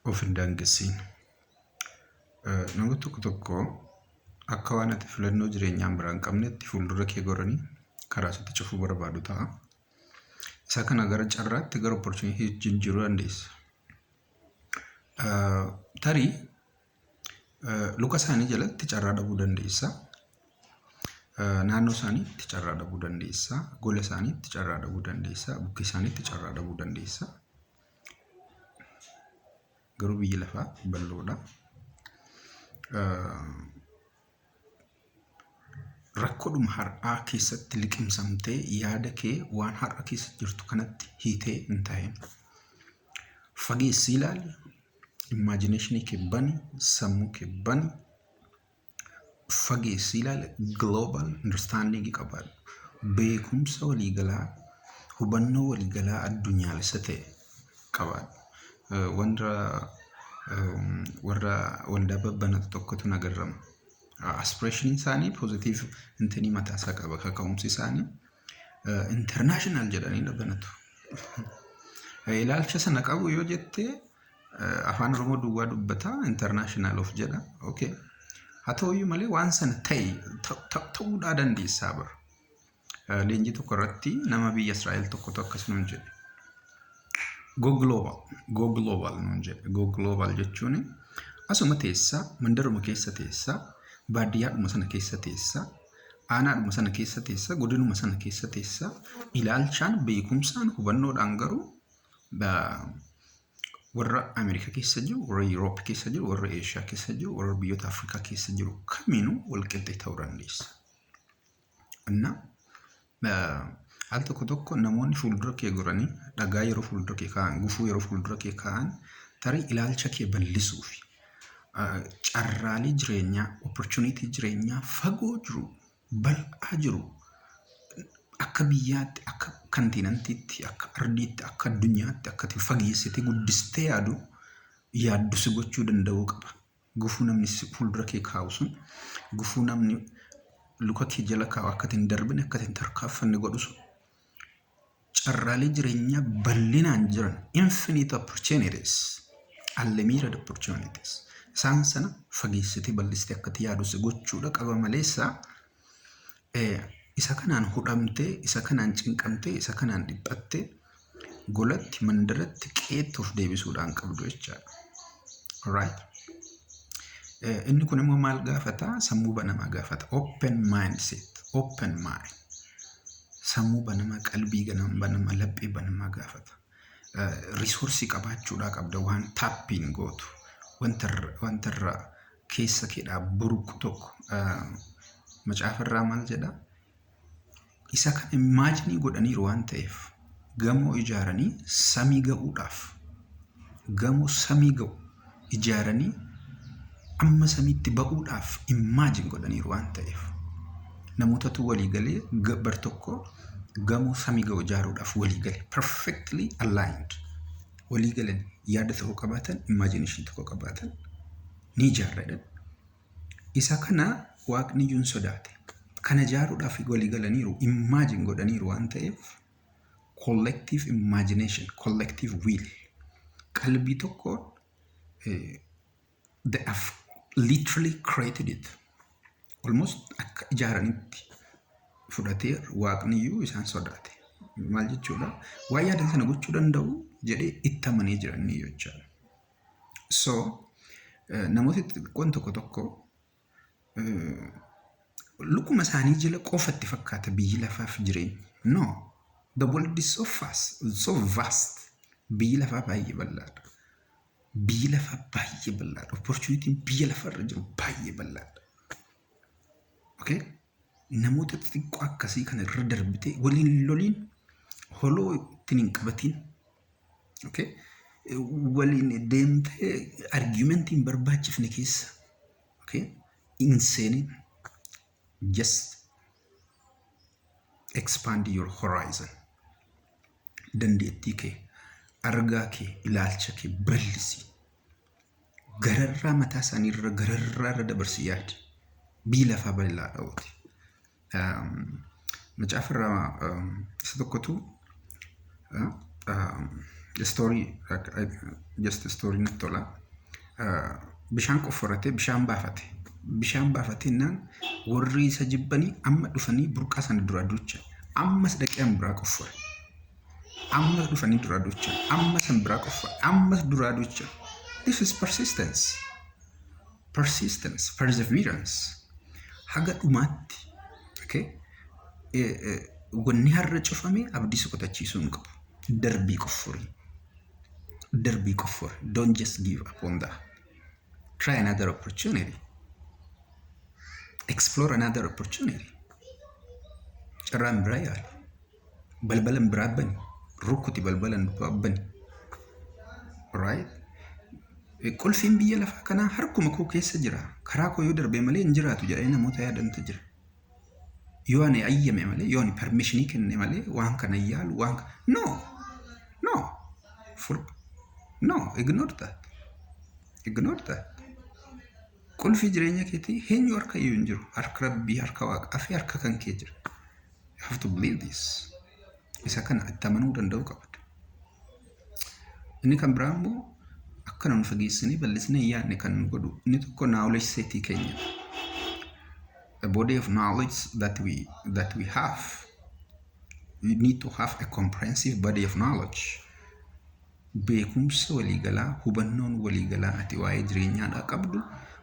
of hin daangessiin. Nama tokko akka waan ati filannoo jireenyaan biraan qabnetti fuuldura kee goranii karaa sitti cufuu barbaadu ta'a. Isa kana gara carraatti gara opportunity jijjiiruu dandeessa. Tarii luka isaanii jalatti carraa dhabuu dandeessa. Naannoo isaaniitti carraa dhabuu dandeessa. Gola isaaniitti carraa dhabuu dandeessa. Bukkee isaaniitti carraa dhabuu dandeessa. Garuu biyyi lafaa bal'oodha. Rakkoodhuma har'aa keessatti liqimsamtee yaada kee waan har'a keessa jirtu kanatti hiitee hin taa'in. Fageessii ilaali. Imagination kee bani, sammuu kee bani. Fageessii ilaali. Global understanding qabaadhu. Beekumsa waliigalaa, hubannoo waliigalaa addunyaalessa ta'e qabaadhu. Warra waldaa babbanatu tokkotu nagarrama. Aspiration isaanii positive intini mataa isaa qaba. Kaka'umsi isaanii international jedhanii banatu. Ilaalcha sana qabu yoo jettee afaan Oromoo duwwaa dubbata international of jedha. Okay. Haa ta'uyyuu malee waan sana ta'uudhaa dandeessaa bara. Leenjii tokko irratti nama biyya Israa'el tokkotu akkasuma hin jedhe. Go global nuun jedhe. Go global jechuun asuma teessaa, mandaruma keessa teessaa, baadiyyaadhuma sana keessa teessaa, aanaadhuma sana keessa teessaa, godinuma sana keessa teessaa, ilaalchaan, beekumsaan, hubannoodhaan garuu warra Ameerikaa keessa jiru, warra Yuuroop keessa jiru, warra Eeshiyaa keessa jiru, warra biyyoota Afrikaa keessa jiru kamiinuu walqixxee ta'uu dandeessa. Al tokko namoonni fuuldura kee goranii dhagaa yeroo fuuldura kee kaa'an, gufuu yeroo fuuldura kee kaa'an tarii ilaalcha kee bal'isuuf carraalee jireenyaa, opportunity jireenyaa fagoo jiru, bal'aa jiru akka biyyaatti, akka kontinentiitti, akka ardiitti, akka addunyaatti akka fageessitee guddistee yaaddu si gochuu danda'uu qaba. Gufuu namni fuuldura kee kaa'u sun, gufuu namni luka kee jala kaa'u akka hin darbine, akka hin tarkaanfanne godhu sun. Carraalee jireenyaa bal'inaan jiran infinite opportunities, unlimited opportunities. Isaan sana fageessitee bal'istee akkati yaadu si gochuudha qaba maleessa isa kanaan hudhamtee, isa kanaan cinqamtee, isa kanaan dhiphattee golatti, mandaratti, qeetti of deebisuudhaan qabdu jechaadha. Alright. Inni kun immoo maal gaafata? Sammuu banamaa gaafata. Open mindset, open mind. Sammuu banamaa, qalbii banamaa, laphee banamaa gaafata. Risoorsii qabaachuudhaa qabda waan taappiin gootu. Wantarra keessa keedhaa buruqu tokko. Macaafarraa maal jedhaa? Isa kan imaajinii godhaniiru waan ta'eef gamoo ijaaranii samii ga'uudhaaf, gamoo samii ga'u ijaaranii amma samiitti ba'uudhaaf imaajin godhaniiru waan ta'eef namootatu walii galee bar tokko gamoo samii ga'u ijaaruudhaaf walii gale. Perfectly aligned. Walii galan yaada tokko qabaatan, imagination tokko qabaatan ni ijaarradhan. Isa kana waaqni iyyuu sodaate. Kana ijaaruudhaaf walii galaniiru, imagine godhaniiru waan ta'eef collective imagination, collective will. Qalbii tokko they have literally created it. Almost akka ijaaranitti fudhatee waaqni iyyuu isaan sodaate. Maal jechuudha? Waan yaadan sana gochuu danda'u jedhee itti amanee jiranii jechuudha. So namooti xixiqqoon tokko lukuma isaanii jala qofatti fakkaata biyyi lafaaf jireenya. No. The world is so vast. Biyyi lafaa baay'ee bal'aadha. Biyyi lafaa baay'ee bal'aadha. Opportunity biyya lafarra jiru baay'ee bal'aadha. Okay? Namoota xixiqqoo akkasii kana irra darbitee waliin loliin holoo ittiin hin qabatiin. Okay? Waliin deemtee argumentiin barbaachifne keessa. Okay? Insane. Just expand your horizon. Dandeettii kee, argaa kee, ilaalcha kee bal'isi. Gararraa mataa isaaniirra gararraa dabarsi yaadi. Biyyi lafaa bal'aa dha'uuti. Macaafarraa isa tokkotu story just story natola bishaan qofforate bishaan baafate nan warri isa jibbanii amma dhufanii burqaa sana dura duucha ammas dhaqeen biraa qoffore ammas dhufanii dura duucha ammas san biraa qoffore ammas dura duucha. This is persistence, perseverance. Haga dhumaatti okay wanni har'a cufame abdii soqotachiisuu hin qabu. Darbii qoffore. Don't just give up on that. Try another opportunity. Explore another opportunity. Carraan biraa yaali. Balbalan biraa bani. Rukkuti balbalan bani. Right? Qulfiin biyya lafaa kanaa harkuma koo keessa jira. Karaa koo yoo darbee malee hin jiraatu jedhanii namoota yaadantu jira. Yoo ani ayyame malee, yoo ani permissionii kenne malee waan kana yaalu waan no, ignore that. Qulfii jireenya keetii eenyu harka iyyuu hin jiru. Harka Rabbii, harka Waaqaa fi harka kan kee jira. You have to believe this. Isa kana itti amanuu danda'uu qabda. Inni kan biraa immoo akkana nu fageessanii bal'isnee yaadne kan godhu inni tokko knowledge setii keenya. A body of knowledge that we have. We need to have a comprehensive body of knowledge. Beekumsa waliigalaa, hubannoon waliigalaa ati waa'ee jireenyaadhaa qabdu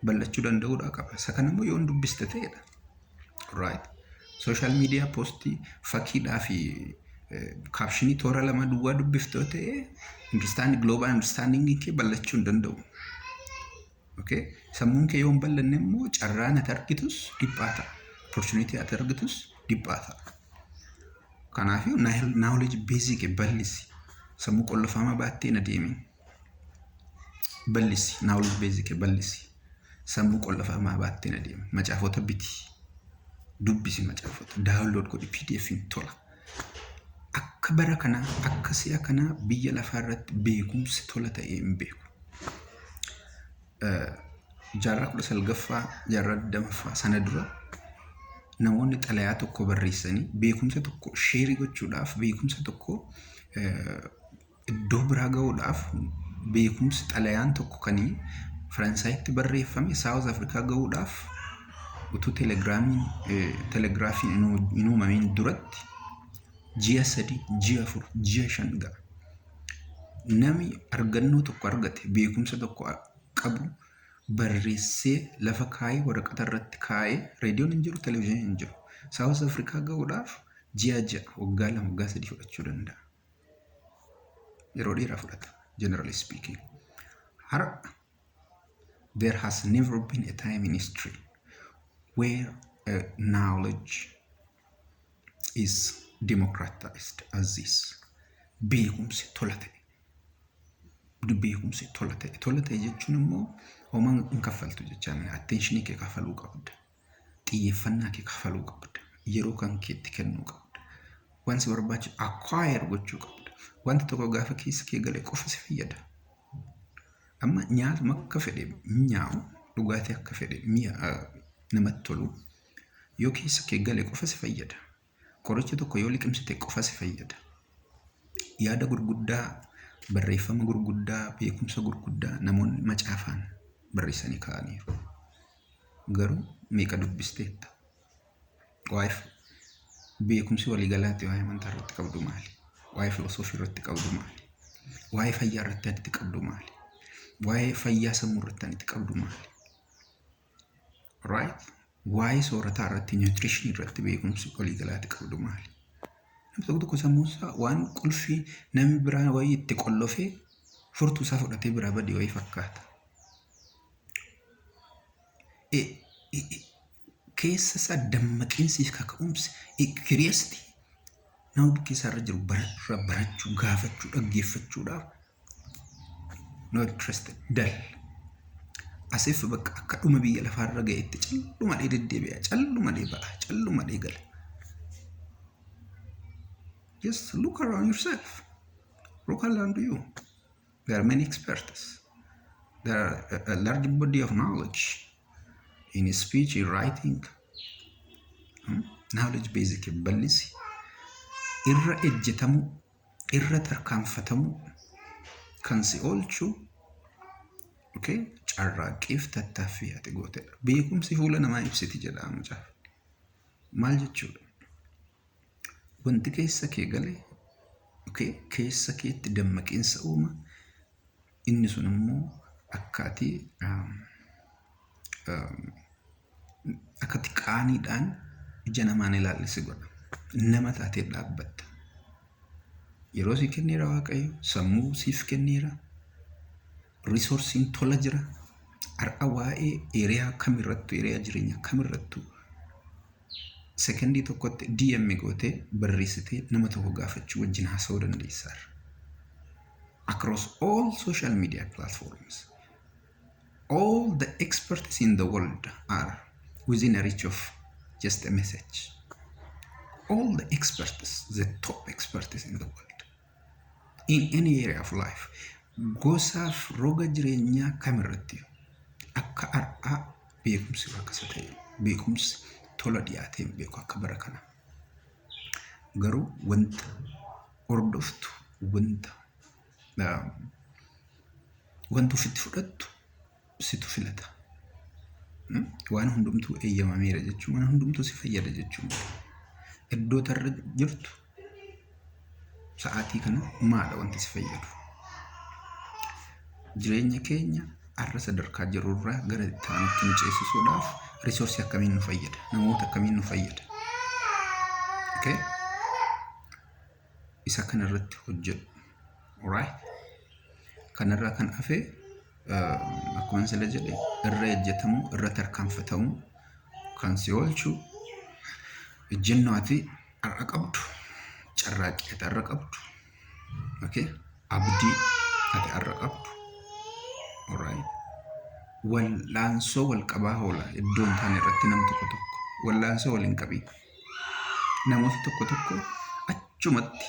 bal'achuu danda'uudhaa qaba. Isa kana immoo yoo dubbiste ta'edha. Right. Social media postii fakkiidhaa fi captionii toora lama duwwaa dubbiftoo ta'e global understanding kee bal'achuu hin danda'u. Okay? Sammuun kee yoo hin bal'anne immoo carraan ati argitus dhiphaata. Opportunity ati argitus dhiphaata. Kanaaf knowledge basic bal'isi. Sammuu qollofamaa baattee na deemin. Bal'isi. Knowledge basic bal'isi. Sammuu qollofamaa baattee na deemin. Macaafota biti. Dubbisi macaafota. Download godhi PDF hin tola. Akka bara kana akka si'a kana biyya lafaa irratti beekumsi tola ta'ee hin beeku. Jaarraa 19ffaa, jaarraa 20ffaa sana dura namoonni xalayaa tokko barreessanii beekumsa tokko sheerii gochuudhaaf beekumsa tokko iddoo biraa ga'uudhaaf beekumsi xalayaan tokko kanii Faransaayitti barreeffame South Africa ga'uudhaaf utuu telegiraafiin hin uumamiin duratti ji'a 3, ji'a 4, ji'a 5 ga'a. Nami argannoo tokko argate beekumsa tokko qabu barreessee lafa kaayee waraqata irratti kaayee reediyoon hin jiru, televezyiiniin hin jiru. South Africa ga'uudhaaf ji'a 6, waggaa 2, waggaa 3 fudhachuu danda'a. Yeroo dheeraa fudhata, generally speaking. There has never been a time in history where knowledge is democratized as this. Beekumsi tola ta'e. Beekumsi tola ta'e. Tola ta'e jechuun immoo homaan hin kaffaltu jechaan attentionii kee kaffaluu qabda. Xiyyeeffannaa kee kaffaluu qabda. Yeroo kan keetti kennuu qabda. Wanti barbaachisu acquire gochuu qabda. Wanti tokko gaafa keessa kee galee qofa si fayyada. Amma nyaatuma akka fedhe nyaa'u, dhugaatii akka fedhe namatti tolu yoo keessa kee galee qofa si fayyada. Qoricha tokko yoo liqimsite qofa si fayyada. Yaada gurguddaa, barreeffama gurguddaa, beekumsa gurguddaa namoonni macaafaan barreessanii kaa'aniiru. Garuu meeqa dubbisteetta? Waa'ee beekumsi waliigalaatti waa'ee amantaa irratti qabdu maali? Waa'ee filosoofii irratti qabdu maali? Waa'ee fayyaa irratti ati qabdu maali? Waa'ee fayyaa sammuu irratti ati qabdu maali? Right? Waa'ee soorataa irratti, nutrition irratti beekumsi waliigalaatti qabdu maali? Namni tokko sammuusaa waan qulfii namni biraa wayii itti qollofee furtuu isaa fudhatee biraa badii wayii fakkaata. Keessa isaa dammaqinsiif kaka'umsi curiosity nama bukkee irra jiru barachuu, gaafachuu, dhaggeeffachuudhaaf no interested dal. Asif bakka akka dhuma biyya lafaarra ga'etti calluma deddeebi'a, calluma ba'a, calluma gala. Just look around yourself. Look around you. There are many experts. There are a large body of knowledge in speech, in writing. Knowledge basically bal'isi. Irra ejjetamu, irra tarkaanfatamu, kan si oolchu okay carraaqqiif tattaaffii ati gootedha. Beekumsi fuula namaa ibsiti jedha mucaa. Maal jechuudha? Wanti keessa kee galee okay keessa keetti dammaqiinsa uuma. Inni sun immoo akkati qaaniidhaan ija namaan ilaalisi godha. Nama taatee dhaabbatta. Yeroo si kenneera Waaqayyo, sammuu siif kenneera, riisorsiin tola jira. Har'a waa'ee eeriyaa kamirrattu, eeriyaa jireenya kamirrattu sekendii tokkotti DM gootee barreessitee nama tokko gaafachuu wajjin haasa'uu dandeessa. Across all social media platforms, all the experts in the world are within a reach of just a message. All the experts, the top experts in the world, in any area of life, gosaaf roga jireenyaa kamirratti akka har'aa beekumsi akkasa ta'e, beekumsi tola dhiyaatee beeku akka bara kana. Garuu wanta hordoftu, wanta ofitti fudhattu situ filata. Waan hundumtuu eeyyamameera jechuun waan hundumtuu si fayyada jechuun. Iddoo tarra jirtu sa'aatii kana maadha wanti si fayyadu. Jireenya keenya har'a sadarkaa jirurraa gara itti aanutti nu ceesisuudhaaf riisoorsii akkamiin nu fayyada? Namoota akkamiin nu fayyada? Okay? Isa kanarratti hojjedhu. Alright? Kanarraa kan hafe akkuma sila jedhe irra ejjetamu, irra tarkaanfatamu kan si oolchu ejjennoo ati har'a qabdu, carraaqqii ati har'a qabdu, okay? Abdii ati har'a qabdu. Alright? Wallaansoo wal qabaa hoola iddoon taane irratti nam tokko wallaansoo wal hin qabiin. Namoota tokko achumatti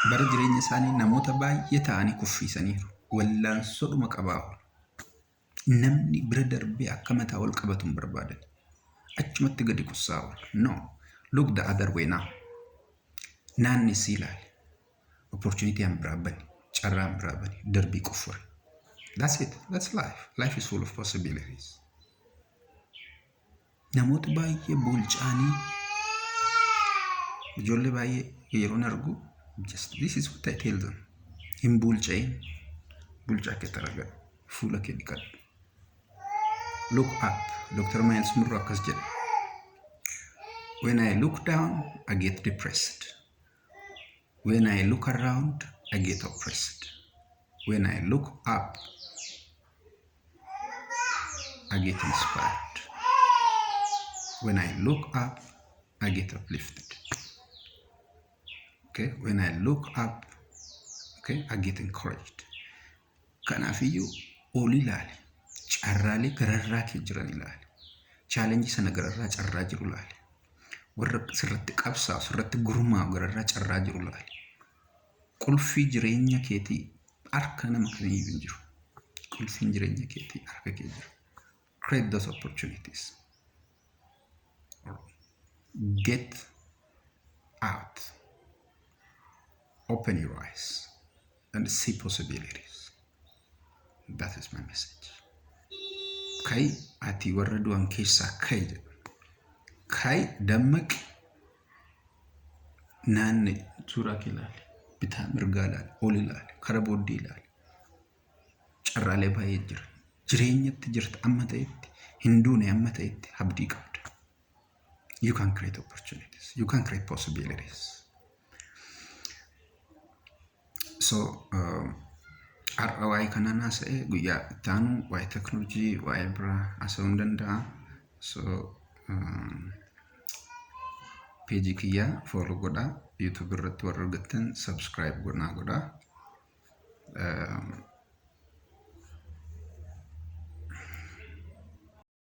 bara jireenya isaanii namoota baay'ee ta'anii kuffiisaniiru. Wallaansoodhuma qabaa hoola. Namni bira darbee akka mataa wal qabatu hin barbaadan. Achumatti gadi kussaa hoola. No, look the other way now. Naanni si ilaali. Opportunity an biraa bani, carraan biraa bani, darbii qoffore. That's it. That's life. Life is full of possibilities. Namoota baay'ee boolcaanii ijoollee baay'ee yeroon argu just this is what I tell them. Hin boolca'iin bulchaa kee taraga fuula kee dhiqadhu. Look up. Dr. Miles Monroe akkas jedha. When I look down, I get depressed. When I look around, I get oppressed. When I look up, I get inspired. When I look up, I get uplifted. Okay? When I look up, okay, I get encouraged. Kanaafiyyuu ol ilaali. Carraalee gararraa kee jiran ilaali. Chaalenjii sana gararraa carraa jiru ilaali. Warra sirratti qabsaa'u, sirratti gurmaa'u gararraa carraa jiru ilaali. Qulfii jireenya keetii harka nama kamiiyyuu hin jiru. Qulfiin jireenya keetii harka kee jira. Create those opportunities. Get out. Open your eyes and see possibilities. That is my message. Kai ati warra du'an keessaa kai jedhu. Kai dammaqi. Naanne suuraa kee ilaali. Bitaa mirgaa ilaali. Ol ilaali. Kara booddee ilaali. Carraalee baay'ee jira. Jireenyatti jirta amma ta'etti. Hinduune amma ta'etti abdii qabda. You can create opportunities. You can create possibilities. So, har'a waa'ee kanaan haasa'ee guyyaa itti aanu waa'ee teknoolojii, waa'ee biraa haasa'uu hin danda'a. So, peejii kiyyaa follow godhaa. YouTube irratti warra argattan subscribe godhaa.